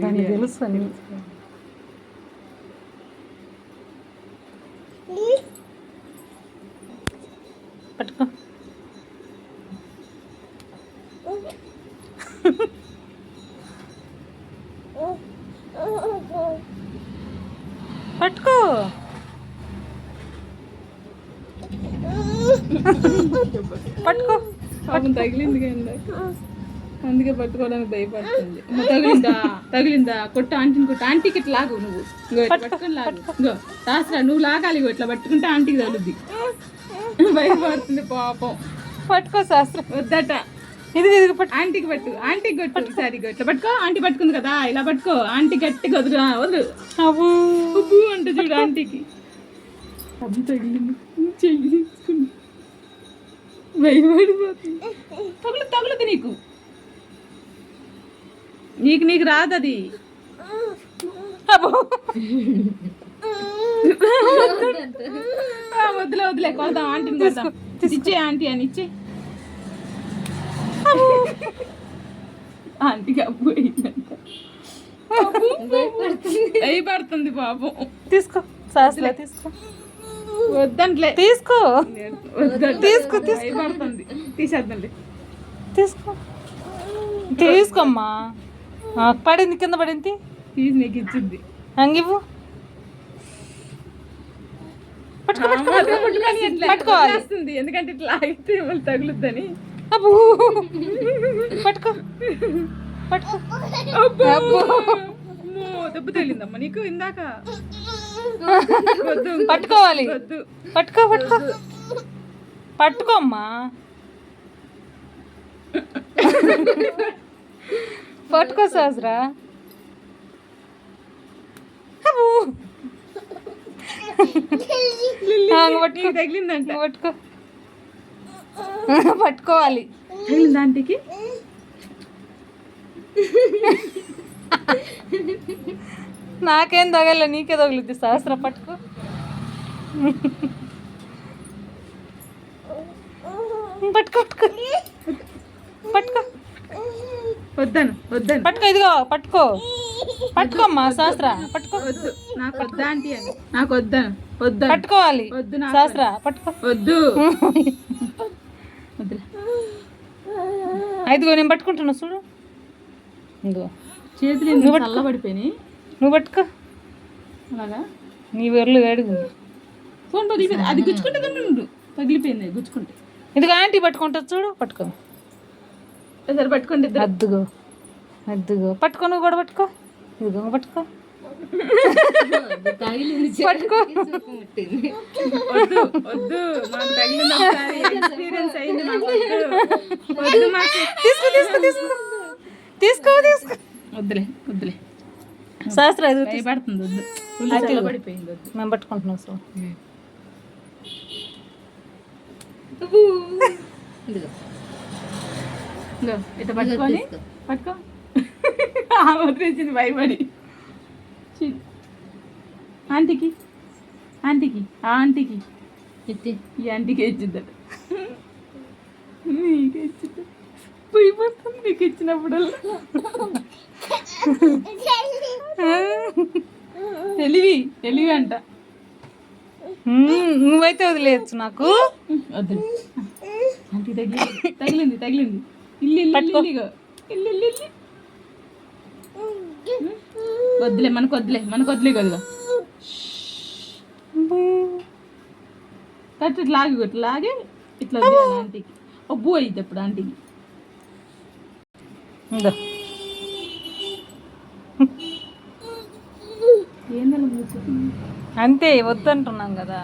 దానికి తెలుసు అని. పట్టుకో. పట్టుకో. పట్టుకో. తగిలింది కదా, అందుకే పట్టుకోవడానికి భయపడుతుంది. తగిలిందా తగిలిందా, కొట్టు ఆంటీని కొట్టు. ఆంటీకి ఇట్లా లాగు నువ్వు, పట్టుకొని లాగు. ఇంకో దాసరా నువ్వు లాగాలి, ఇట్లా పట్టుకుంటే ఆంటీకి తగులుద్ది. భయపడుతుంది పాపం. పట్టుకో శాస్త్రం. వద్దట. ఇది పట్టు. ఆంటీకి పట్టు, ఆంటీకి కొట్టు. సరే ఇట్లా పట్టుకో. ఆంటీ పట్టుకుంది కదా, ఇలా పట్టుకో. ఆంటీ గట్టిగా వదులు, వదులు. ఉబ్బు అంటే చూడు ఆంటీకి. అబ్బు తగిలింది, చెయ్యి తీసుకుంది. భయపడిపోతుంది. తగులుతుంది నీకు, నీకు రాదు అది. వదిలే కొడదాం ఆంటీని, కొడదాం. ఇచ్చే ఆంటీ అని ఇచ్చే. ఆంటీకి అబ్బు భయపడుతుంది పాపం. తీసుకో శాస్త్ర, తీసుకో. వద్దంట్లే, తీసుకో. తీసుకో భయపడుతుంది. తీసేద్దండి, తీసుకో. తీసుకోమ్మా. పడింది, కింద పడింది. తీసి నీకు ఇచ్చింది. అంగివ్వు. పట్టుకోవాలి, ఎందుకంటే ఇట్లా అయితే మళ్ళీ తగులుద్దని. అబ్బో పట్టుకో. పట్టుకో. దెబ్బ తగిలిందమ్మా నీకు ఇందాక. పట్టుకోవాలి. వద్దు, పట్టుకో. పట్టుకో. పట్టుకోమ్మా. పట్టుకో సహస్రా. తగిలిందంట. పట్టుకో. పట్టుకోవాలి. తగిలింది ఆంటీకి. నాకేం తగల, నీకే తగులుద్ది సహస్ర. పట్టుకో. పట్టుకో. పట్టుకో. వద్దాను. పట్టుకో. ఇదిగో పట్టుకో. పట్టుకోమ్మా సహస్ర. పట్టుకో. వద్దు, నాకు వద్దా ఆంటీ అని. నాకు వద్దాను. పట్టుకోవాలి. వద్దు సహస్ర. పట్టుకో. వద్దు. ఇదిగో నేను పట్టుకుంటున్నా చూడు. ఇదిగో చేతులు చల్లబడిపోయినాయి. నువ్వు పట్టుకో. అలాగా నీ వెర్లు వేడుగు. ఫోన్ పగిలిపోయింది. అది గుచ్చుకుంటే తగిలిపోయింది, గుచ్చుకుంటే. ఇదిగో ఆంటీ పట్టుకుంటుంది చూడు. పట్టుకో. సరే పట్టుకోండి. అద్దుగో. పట్టుకో. నువ్వు కూడా పట్టుకో. ఇదిగో పట్టుకో. పట్టుకో. వద్దు, మాకు తగిలింది ఒకసారి, ఎక్స్పీరియన్స్ అయింది మాకు. వద్దు మాకు. తీసుకో. వద్దులే. శాస్త్ర భయపడుతుంది. వద్దు, చల్లబడిపోయింది. వద్దు, మేము పట్టుకుంటున్నాం. సో ఇట్లా పట్టుకొని పట్టుకో. వదిలేసింది భయపడి. ఆంటీకి ఈ ఆంటీకి ఇచ్చిద్దట. నీకే ఇచ్చిద్ద. భయపడుతుంది నీకు ఇచ్చినప్పుడల్లా. తెలివి అంట. నువ్వైతే వదిలేయచ్చు నాకు. వద్దు ఆంటీ. తగిలింది. ఇల్లు. వద్దులే, మనకు వద్దులే కదా. ఇట్లా లాగి ఇట్లా వద్దు ఆంటీకి. అబ్బు అయ్యిద్ది అప్పుడు ఆంటీకి. అంతే, వద్దంటున్నాం కదా.